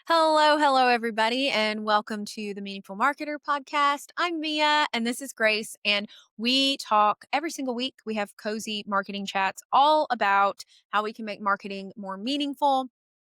Hello, everybody, and welcome to the Meaningful Marketer podcast. I'm Mia, and this is Grace, and we talk every single week. We have cozy marketing chats all about how we can make marketing more meaningful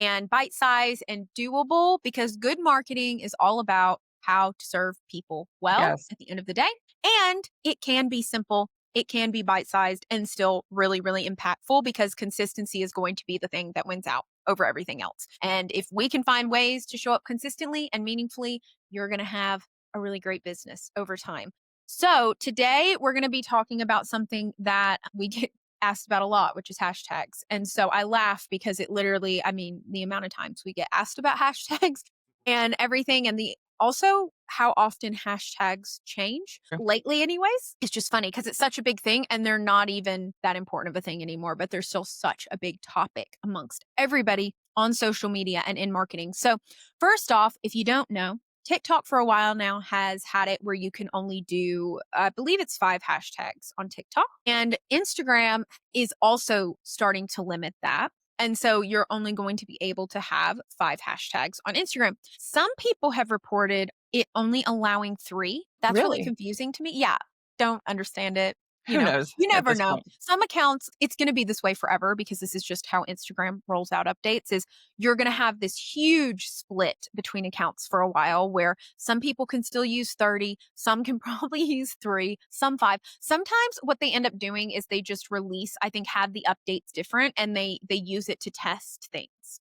and bite sized and doable because good marketing is all about how to serve people well Yes, at the end of the day. And it can be simple, it can be bite sized and still really, really impactful because consistency is going to be the thing that wins out over everything else. And if we can find ways to show up consistently and meaningfully, you're going to have a really great business over time. So, today we're going to be talking about something that we get asked about a lot, which is hashtags. And so I laugh because it literally, I mean, the amount of times we get asked about hashtags and everything, and the also how often hashtags change sure. lately, anyways. It's just funny because it's such a big thing and they're not even that important of a thing anymore, but they're still such a big topic amongst everybody on social media and in marketing. So, first off, if you don't know, TikTok for a while now has had it where you can only do, I believe it's 5 hashtags on TikTok. And Instagram is also starting to limit that. And so you're only going to be able to have 5 hashtags on Instagram. Some people have reported it only allowing 3. That's really Really? confusing to me. Yeah, don't understand it. Who knows You at never this know. point? Some accounts, it's going to be this way forever because this is just how Instagram rolls out updates is you're going to have this huge split between accounts for a while where some people can still use 30, some can probably use 3, some 5. Sometimes what they end up doing is they just release, I think have the updates different and they use it to test things.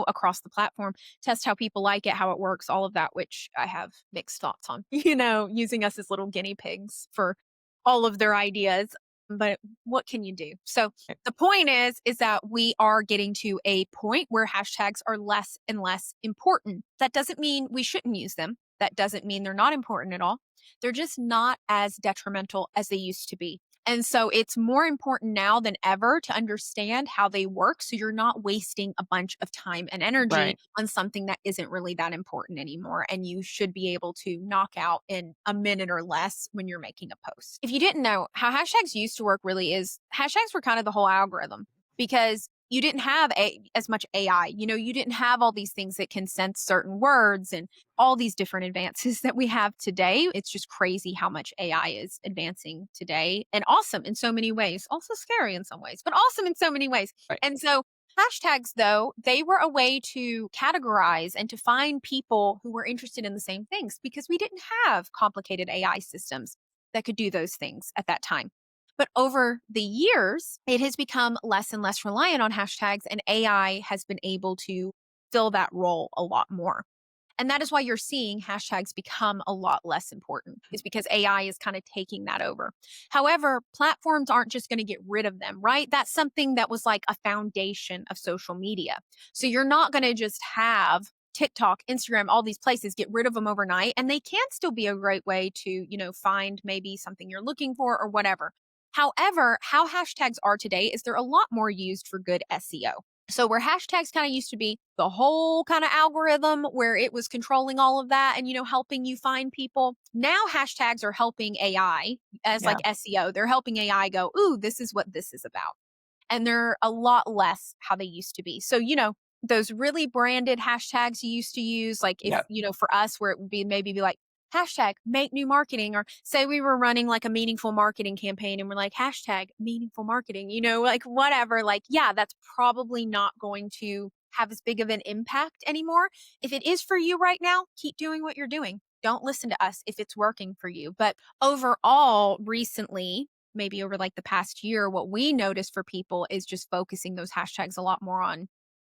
Across the platform, test how people like it, how it works, all of that, which I have mixed thoughts on, using us as little guinea pigs for all of their ideas. But what can you do? So Eh, the point is that we are getting to a point where hashtags are less and less important. That doesn't mean we shouldn't use them. That doesn't mean they're not important at all. They're just not as detrimental as they used to be. And so it's more important now than ever to understand how they work so you're not wasting a bunch of time and energy Right. on something that isn't really that important anymore. And you should be able to knock out in a minute or less when you're making a post. If you didn't know, how hashtags used to work really is hashtags were kind of the whole algorithm because you didn't have as much AI. You didn't have all these things that can sense certain words and all these different advances that we have today. It's just crazy how much AI is advancing today and awesome in so many ways. Also scary in some ways, but awesome in so many ways. Right. And so hashtags, though, they were a way to categorize and to find people who were interested in the same things because we didn't have complicated AI systems that could do those things at that time. But over the years, it has become less and less reliant on hashtags, and AI has been able to fill that role a lot more. And that is why you're seeing hashtags become a lot less important, is because AI is kind of taking that over. However, platforms aren't just going to get rid of them, right? That's something that was like a foundation of social media. So you're not going to just have TikTok, Instagram, all these places get rid of them overnight. And they can still be a great way to, find maybe something you're looking for or whatever. However, how hashtags are today is they're a lot more used for good SEO. So where hashtags kind of used to be the whole kind of algorithm where it was controlling all of that and helping you find people. Now hashtags are helping AI as like Yeah. SEO. They're helping AI go, "Ooh, this is what this is about." And they're a lot less how they used to be. So, those really branded hashtags you used to use, like if, Yeah. for us, where it would be maybe be like, hashtag make new marketing, or say we were running like a meaningful marketing campaign and we're like, hashtag meaningful marketing, like whatever, like, yeah, that's probably not going to have as big of an impact anymore. If it is for you right now, keep doing what you're doing. Don't listen to us if it's working for you. But overall, recently, maybe over like the past year, what we noticed for people is just focusing those hashtags a lot more on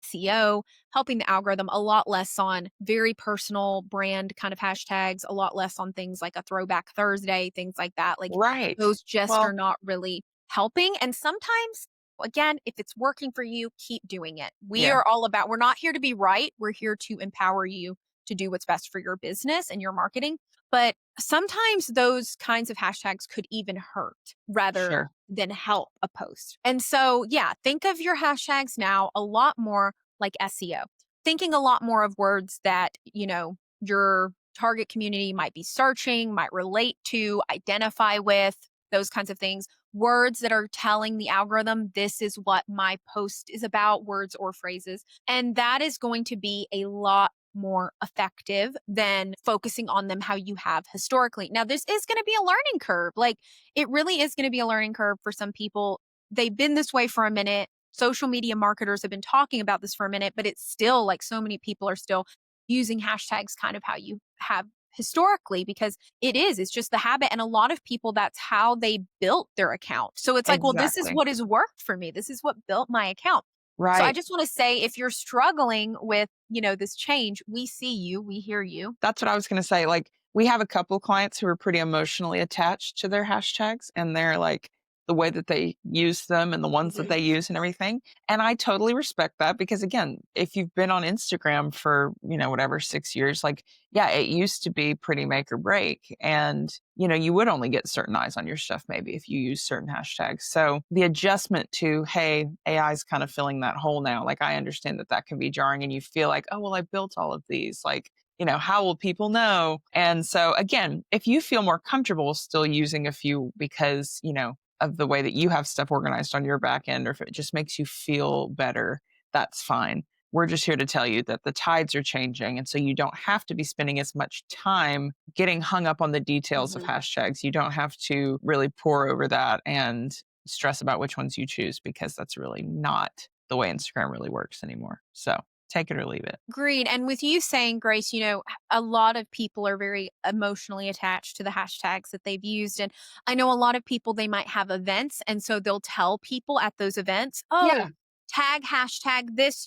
SEO, helping the algorithm, a lot less on very personal brand kind of hashtags, a lot less on things like a throwback Thursday, things like that. Like Right. those just are Well, not really helping. And sometimes, again, if it's working for you, keep doing it. We yeah, are all about, we're not here to be right. We're here to empower you to do what's best for your business and your marketing. But sometimes those kinds of hashtags could even hurt rather sure. than help a post. And so, yeah, think of your hashtags now a lot more like SEO, thinking a lot more of words that, your target community might be searching, might relate to, identify with, those kinds of things. words that are telling the algorithm, this is what my post is about, words or phrases. And that is going to be a lot more effective than focusing on them how you have historically. Now, this is going to be a learning curve. Like, it really is going to be a learning curve for some people. They've been this way for a minute. Social media marketers have been talking about this for a minute, but it's still like so many people are still using hashtags kind of how you have historically because it's just the habit. And a lot of people, that's how they built their account. So it's like, well, this is Exactly. what has worked for me. This is what built my account. So I Right. just want to say, if you're struggling with, this change, we see you, we hear you. That's what I was gonna say, like, we have a couple clients who are pretty emotionally attached to their hashtags, and they're, like, the way that they use them and the ones that Mhm. they use and everything, and I totally respect that because, again, if you've been on Instagram for, whatever, 6 years, like, yeah, it used to be pretty make or break, and, you would only get certain eyes on your stuff maybe if you use certain hashtags, so the adjustment to, "Hey, AI is kind of filling that hole now," like, I understand that that can be jarring and you feel like, "Oh, well, I built all of these," like, how will people know? And so again, if you feel more comfortable still using a few because, of the way that you have stuff organized on your back end, or if it just makes you feel better, that's fine. We're just here to tell you that the tides are changing. And so you don't have to be spending as much time getting hung up on the details of Mhm. hashtags. You don't have to really pour over that and stress about which ones you choose because that's really not the way Instagram really works anymore. So take it or leave it. Agreed. And with you saying, Grace, a lot of people are very emotionally attached to the hashtags that they've used. And I know a lot of people, they might have events. And so they'll tell people at those events, Yeah. oh, tag hashtag this,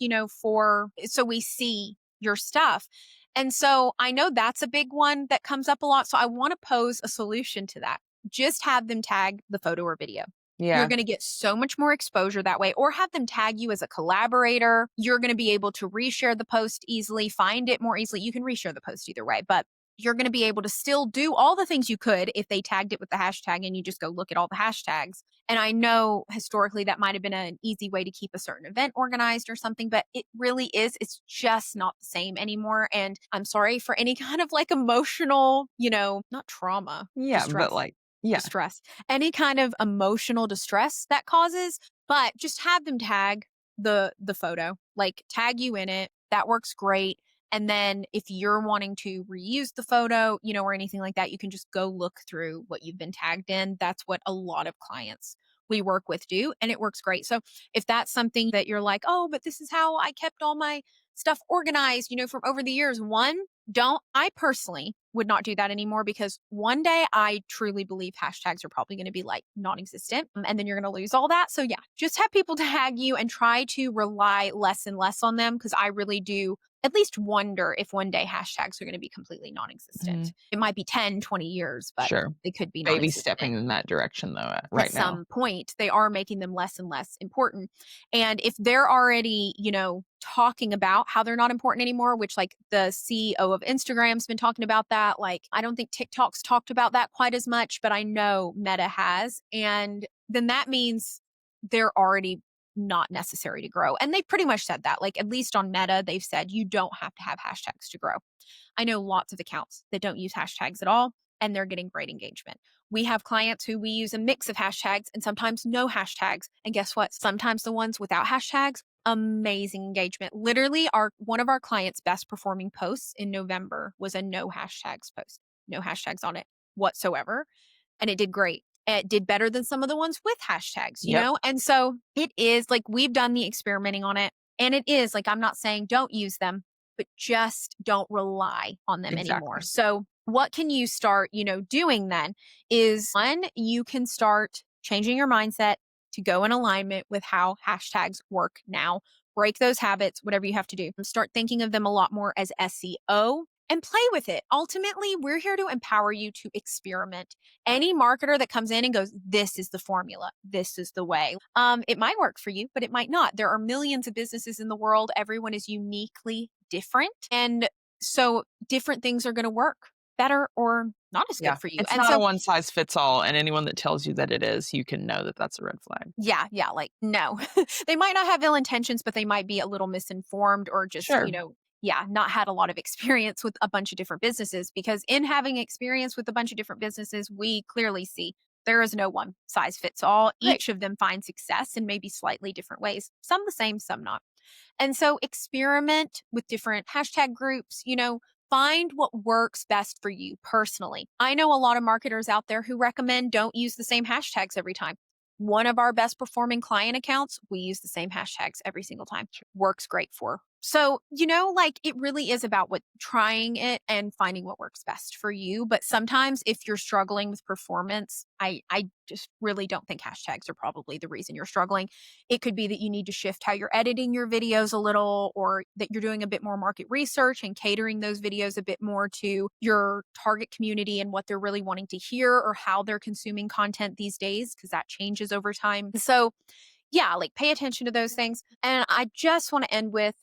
so we see your stuff. And so I know that's a big one that comes up a lot. So I want to pose a solution to that. Just have them tag the photo or video. You're Yeah. going to get so much more exposure that way, or have them tag you as a collaborator. You're going to be able to reshare the post easily, find it more easily. You can reshare the post either way, but you're going to be able to still do all the things you could if they tagged it with the hashtag and you just go look at all the hashtags. And I know historically that might have been an easy way to keep a certain event organized or something, but it really is. It's just not the same anymore. And I'm sorry for any kind of like emotional, not trauma, Yeah, but, distress, like, yeah. distress, any kind of emotional distress that causes, but just have them tag the photo, like tag you in it. That works great. And then if you're wanting to reuse the photo, or anything like that, you can just go look through what you've been tagged in. That's what a lot of clients we work with do, and it works great. So if that's something that you're like, oh, but this is how I kept all my stuff organized, from over the years, don't I personally would not do that anymore, because one day I truly believe hashtags are probably going to be like non-existent, and then you're going to lose all that. So yeah, just have people tag you and try to rely less and less on them, because I really do at least wonder if one day hashtags are going to be completely non-existent. Mhm. It might be 10, 20 years, but Sure. they could be Baby non-existent. stepping in that direction, though, At right now. some point, they are making them less and less important. And if they're already, talking about how they're not important anymore, which like the CEO of Instagram's been talking about that. Like, I don't think TikTok's talked about that quite as much, but I know Meta has. And then that means they're already not necessary to grow. And they pretty much said that. Like, at least on Meta, they've said you don't have to have hashtags to grow. I know lots of accounts that don't use hashtags at all, and they're getting great engagement. We have clients who we use a mix of hashtags and sometimes no hashtags. And guess what? Sometimes the ones without hashtags, amazing engagement. Literally, our one of our clients' best performing posts in November was a no hashtags post, no hashtags on it whatsoever. And it did great. It did better than some of the ones with hashtags, Yep. And so it is like, we've done the experimenting on it. And it is like, I'm not saying don't use them, but just don't rely on them anymore. Exactly. So what can you start, doing then is, one, you can start changing your mindset to go in alignment with how hashtags work now. Break those habits, whatever you have to do. Start thinking of them a lot more as SEO and play with it. Ultimately, we're here to empower you to experiment. Any marketer that comes in and goes, this is the formula, this is the way, it might work for you, but it might not. There are millions of businesses in the world. Everyone is uniquely different. And so different things are going to work better or not as good Yeah. for you. It's And not a so, one size fits all, and anyone that tells you that it is, you can know that that's a red flag. yeah, like, no, they might not have ill intentions, but they might be a little misinformed, or just, Sure. yeah, not had a lot of experience with a bunch of different businesses, because in having experience with a bunch of different businesses, we clearly see There is no one size fits all. Right. Each of them find success in maybe slightly different ways, some the same, some not. And so experiment with different hashtag groups, find what works best for you personally. I know a lot of marketers out there who recommend don't use the same hashtags every time. One of our best performing client accounts, we use the same hashtags every single time. Works great for. So, like it really is about what trying it and finding what works best for you. But sometimes if you're struggling with performance, I just really don't think hashtags are probably the reason you're struggling. It could be that you need to shift how you're editing your videos a little, or that you're doing a bit more market research and catering those videos a bit more to your target community and what they're really wanting to hear or how they're consuming content these days, because that changes over time. So, yeah, like pay attention to those things. And I just want to end with,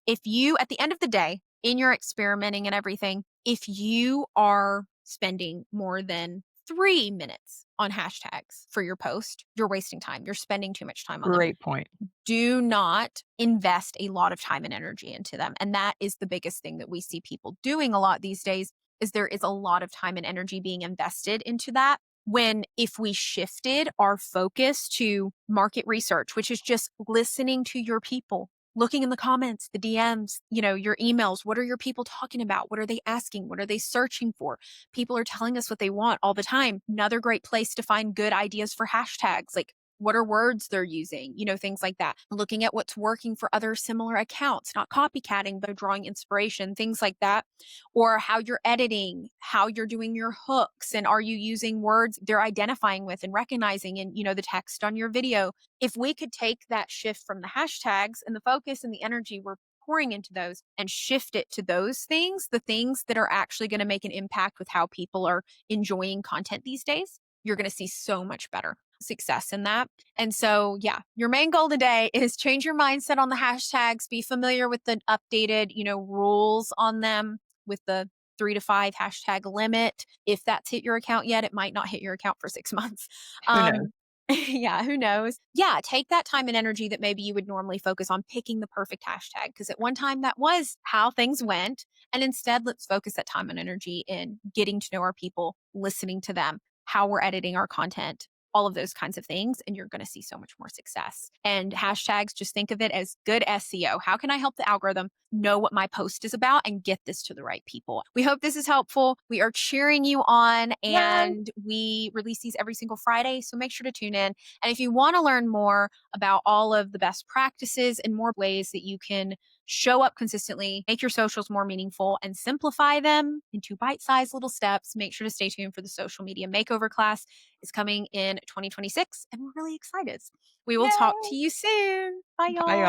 if you, at the end of the day, in your experimenting and everything, if you are spending more than 3 minutes on hashtags for your post, you're wasting time. You're spending too much time on them. Great point. Do not invest a lot of time and energy into them. And that is the biggest thing that we see people doing a lot these days, is there is a lot of time and energy being invested into that. When if we shifted our focus to market research, which is just listening to your people, looking in the comments, the DMs, your emails, what are your people talking about? What are they asking? What are they searching for? People are telling us what they want all the time. Another great place to find good ideas for hashtags, like what are words they're using, things like that. Looking at what's working for other similar accounts, not copycatting, but drawing inspiration, things like that. Or how you're editing, how you're doing your hooks, and are you using words they're identifying with and recognizing in, the text on your video. If we could take that shift from the hashtags and the focus and the energy we're pouring into those and shift it to those things, the things that are actually going to make an impact with how people are enjoying content these days, you're going to see so much better success in that. And so, yeah, your main goal today is change your mindset on the hashtags, be familiar with the updated, rules on them with the 3 to 5 hashtag limit. If that's hit your account yet, it might not hit your account for 6 months. Who knows? Yeah, who knows? Yeah, take that time and energy that maybe you would normally focus on picking the perfect hashtag, because at one time that was how things went. And instead, let's focus that time and energy in getting to know our people, listening to them, how we're editing our content, all of those kinds of things. And you're going to see so much more success. And hashtags, just think of it as good SEO. How can I help the algorithm know what my post is about and get this to the right people? We hope this is helpful. We are cheering you on, Yay. and we release these every single Friday. So make sure to tune in. And if you want to learn more about all of the best practices and more ways that you can show up consistently, make your socials more meaningful, and simplify them into bite-sized little steps, make sure to stay tuned for the social media makeover class. It's coming in 2026, and we're really excited. We will talk Yay. to you soon. Bye, Bye, y'all. y'all.